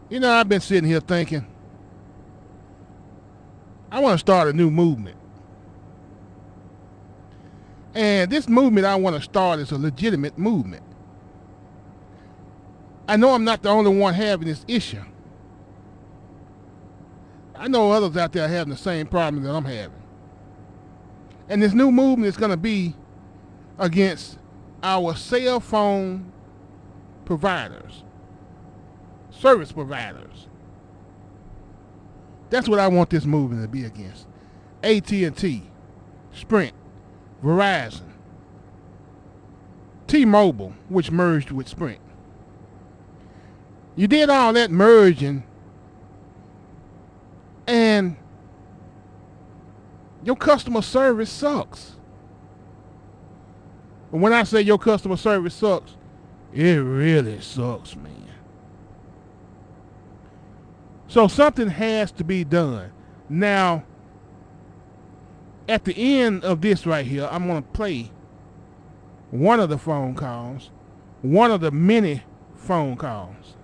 You know, I've been sitting here thinking, I want to start a new movement. And this movement I want to start is a legitimate movement. I know I'm not the only one having this issue. I know others out there having the same problem that I'm having. And this new movement is going to be against our cell phone providers, service providers. That's what I want this movement to be against. AT&T, Sprint, Verizon, T-Mobile, which merged with Sprint. You did all that merging, and your customer service sucks. And when I say your customer service sucks, it really sucks, man. So something has to be done. Now, at the end of this right here, I'm going to play one of the phone calls, one of the many phone calls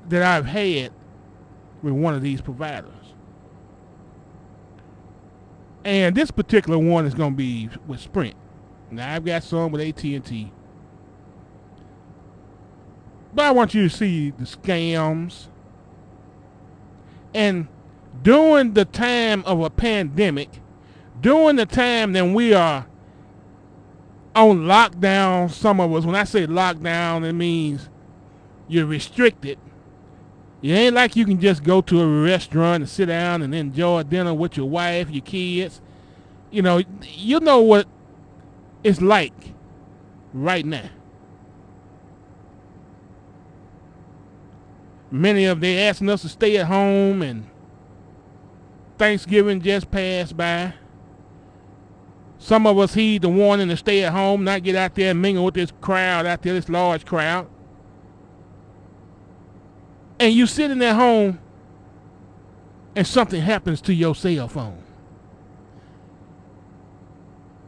that I've had with one of these providers. And this particular one is going to be with Sprint. Now, I've got some with AT&T. But I want you to see the scams. And during the time of a pandemic, during the time that we are on lockdown, some of us, when I say lockdown, it means you're restricted. It ain't like you can just go to a restaurant and sit down and enjoy dinner with your wife, your kids. You know what it's like right now. Many of them asking us to stay at home, and Thanksgiving just passed by. Some of us heed the warning to stay at home, not get out there and mingle with this crowd out there, this large crowd. And you sitting at home and something happens to your cell phone.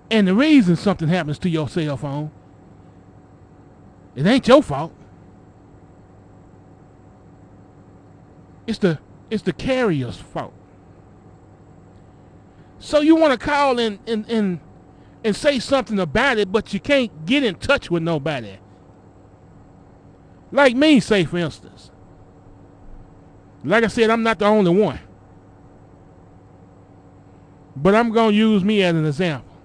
And the reason something happens to your cell phone, it ain't your fault. It's the carrier's fault. So you want to call and say something about it, but you can't get in touch with nobody. Like me, say for instance. Like I said, I'm not the only one. But I'm going to use me as an example.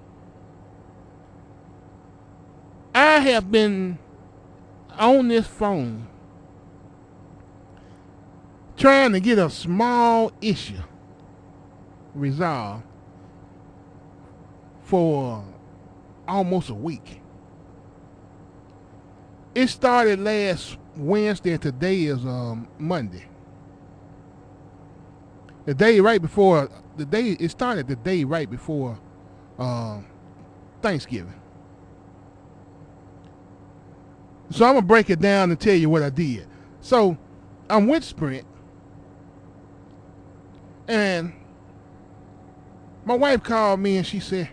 I have been on this phone trying to get a small issue resolved for almost a week. It started last Wednesday, and today is Monday. It started the day right before Thanksgiving. So I'm going to break it down and tell you what I did. So I'm with Sprint, and my wife called me and she said,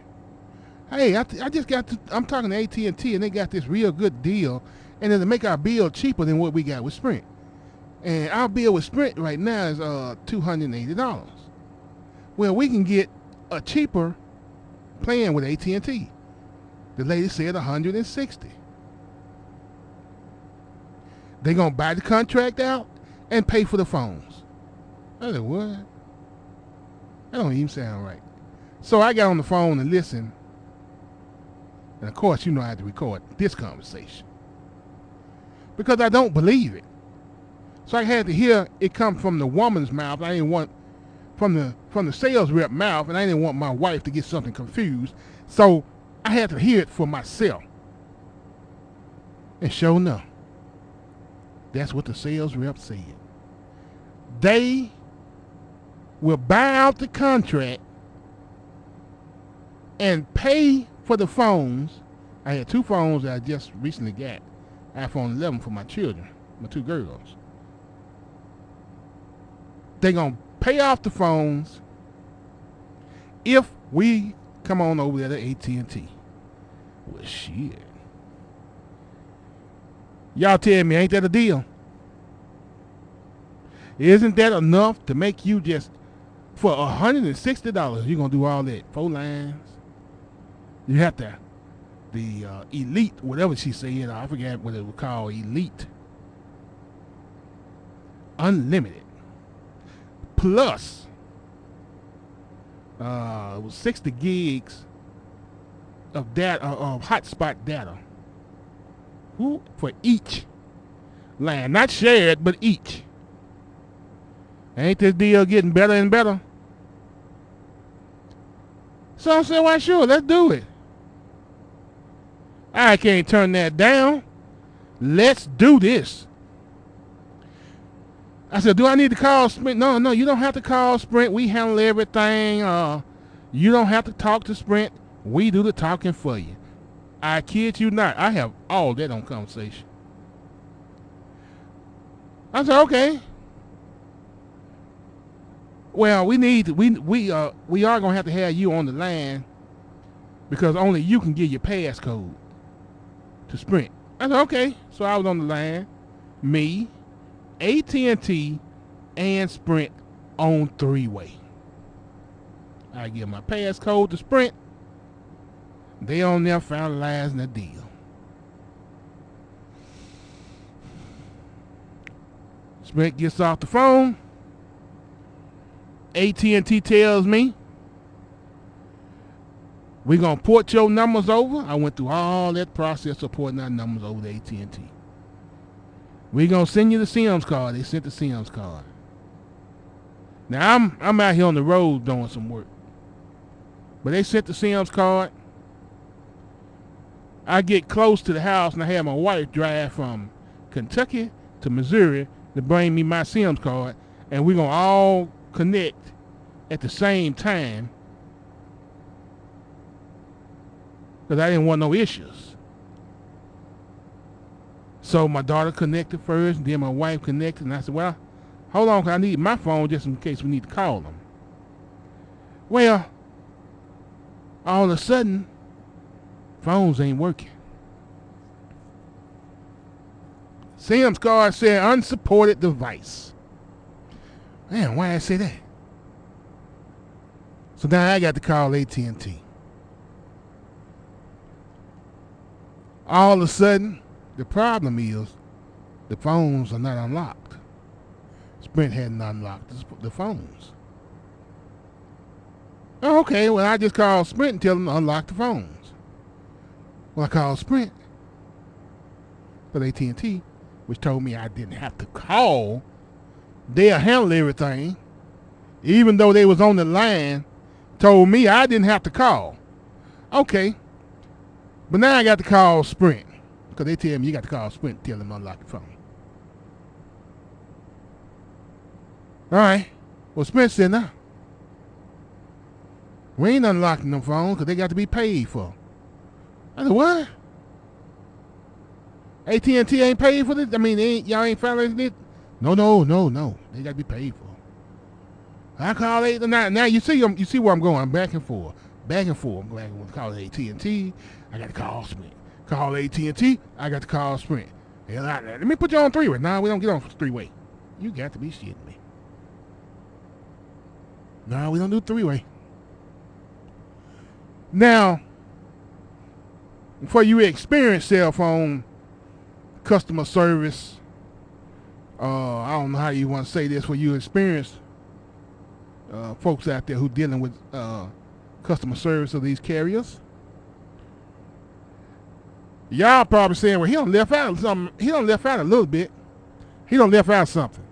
hey, I'm talking to AT&T, and they got this real good deal, and it'll make our bill cheaper than what we got with Sprint. And our bill with Sprint right now is $280. Well, we can get a cheaper plan with AT&T. The lady said $160. They're going to buy the contract out and pay for the phones. I said, what? That don't even sound right. So I got on the phone and listened. And of course, you know I had to record this conversation, because I don't believe it. So I had to hear it come from the woman's mouth. I didn't want from the sales rep mouth, and I didn't want my wife to get something confused. So I had to hear it for myself. And sure enough, that's what the sales rep said. They will buy out the contract and pay for the phones. I had two phones that I just recently got. iPhone 11 for my children, my two girls. They're going to pay off the phones if we come on over there to AT&T. Well, shit. Y'all tell me, ain't that a deal? Isn't that enough to make you just, for $160, you're going to do all that? 4 lines. You have to, the elite, whatever she said, I forget what it was called, elite. Unlimited. Plus, it was 60 gigs of data, of hotspot data. Who? For each line. Not shared, but each. Ain't this deal getting better and better? So I said, why sure, let's do it. I can't turn that down. Let's do this. I said, do I need to call Sprint? No, you don't have to call Sprint. We handle everything. You don't have to talk to Sprint. We do the talking for you. I kid you not. I have all that on conversation. I said, okay. Well, we are gonna have to have you on the line because only you can get your passcode to Sprint. I said, okay. So I was on the line. Me, AT&T, and Sprint on 3-way. I give my passcode to Sprint. They on there finalizing the deal. Sprint gets off the phone. AT&T tells me, we're going to port your numbers over. I went through all that process of porting our numbers over to AT&T. We're going to send you the SIMS card. They sent the SIMS card. Now, I'm out here on the road doing some work. But they sent the SIMS card. I get close to the house and I have my wife drive from Kentucky to Missouri to bring me my SIMS card. And we're going to all connect at the same time because I didn't want no issues. So my daughter connected first, and then my wife connected, and I said, well, hold on, because I need my phone just in case we need to call them. Well, all of a sudden, phones ain't working. SIMS card said unsupported device. Man, why I say that? So now I got to call AT&T. All of a sudden, the problem is the phones are not unlocked. Sprint hadn't unlocked the phones. Oh, okay, well, I just called Sprint and tell them to unlock the phones. Well, I called Sprint for AT&T, which told me I didn't have to call. They'll handle everything. Even though they was on the line, told me I didn't have to call. Okay. But now I got to call Sprint. Because they tell me you got to call Sprint and tell them to unlock the phone. All right. Well, Sprint said, no. We ain't unlocking them phones because they got to be paid for. I said, what? AT&T ain't paid for this? I mean, y'all ain't finalizing it? No. They got to be paid for. I call it now. You see where I'm going. I'm back and forth. I'm going to call AT&T. I got to call Sprint. Call AT&T. I got to call Sprint. Let me put you on 3-way. No, we don't get on 3-way. You got to be shitting me. No, we don't do 3-way. Now, before you experience cell phone customer service, I don't know how you want to say this, where you experience folks out there who dealing with customer service of these carriers. Y'all probably saying, well, he done left out something. He done left out a little bit. He done left out something.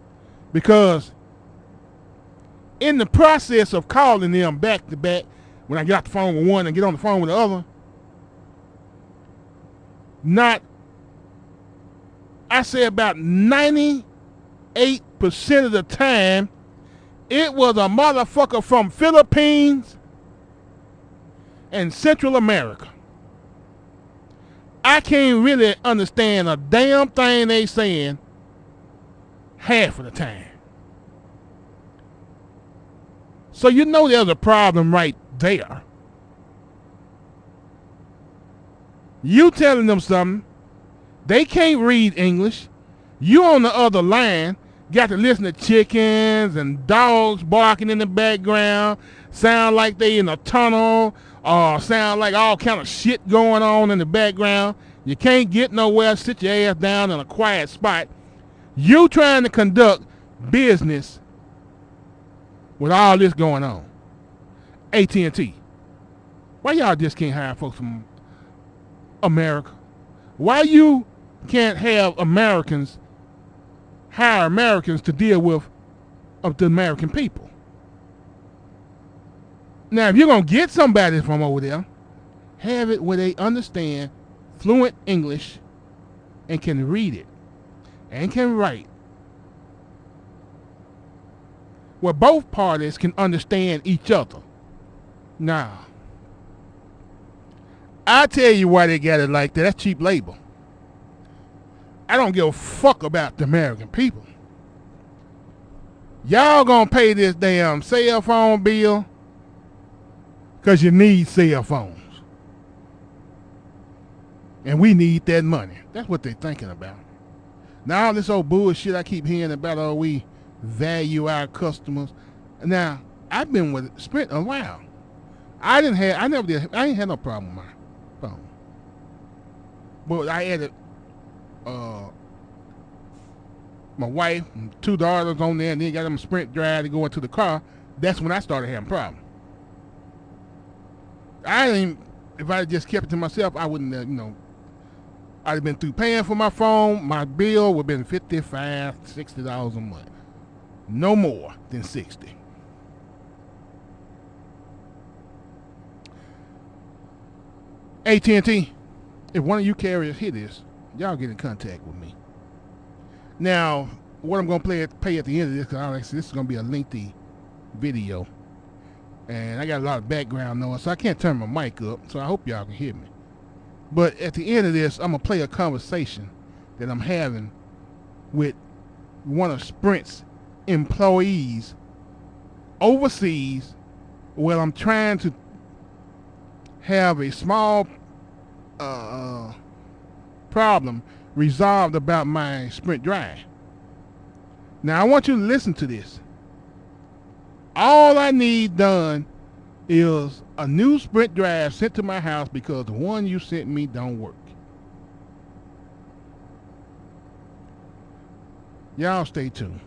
Because in the process of calling them back to back, when I get off the phone with one and get on the phone with the other, I say about 98% of the time, it was a motherfucker from Philippines and Central America. I can't really understand a damn thing they saying half of the time. So you know there's a problem right there. You telling them something, They can't read English. You on the other line got to listen to chickens and dogs barking in the background, sound like they in a tunnel, or sound like all kind of shit going on in the background. You can't get nowhere, sit your ass down in a quiet spot. You trying to conduct business with all this going on. AT&T. Why y'all just can't hire folks from America? Why you can't have Americans hire Americans to deal with the American people? Now, if you're going to get somebody from over there, have it where they understand fluent English and can read it and can write, where both parties can understand each other. Now, I tell you why they got it like that. That's cheap labor. I don't give a fuck about the American people. Y'all gonna pay this damn cell phone bill because you need cell phones. And we need that money. That's what they're thinking about. Now all this old bullshit I keep hearing about, oh, we value our customers. Now, I've been with Sprint a while. I ain't had no problem with my phone. But I added my wife and 2 daughters on there, and then got them a Sprint drive to go into the car. That's when I started having problems. If I just kept it to myself, I wouldn't I'd have been through paying for my phone. My bill would have been $55, $60 a month. No more than $60. AT&T, if one of you carriers hear this, y'all get in contact with me. Now, what I'm going to pay at the end of this, because this is going to be a lengthy video, and I got a lot of background noise, so I can't turn my mic up, so I hope y'all can hear me. But at the end of this, I'm going to play a conversation that I'm having with one of Sprint's employees overseas, where I'm trying to have a small problem resolved about my Sprint drive. Now, I want you to listen to this. All I need done is a new Sprint drive sent to my house because the one you sent me don't work. Y'all stay tuned.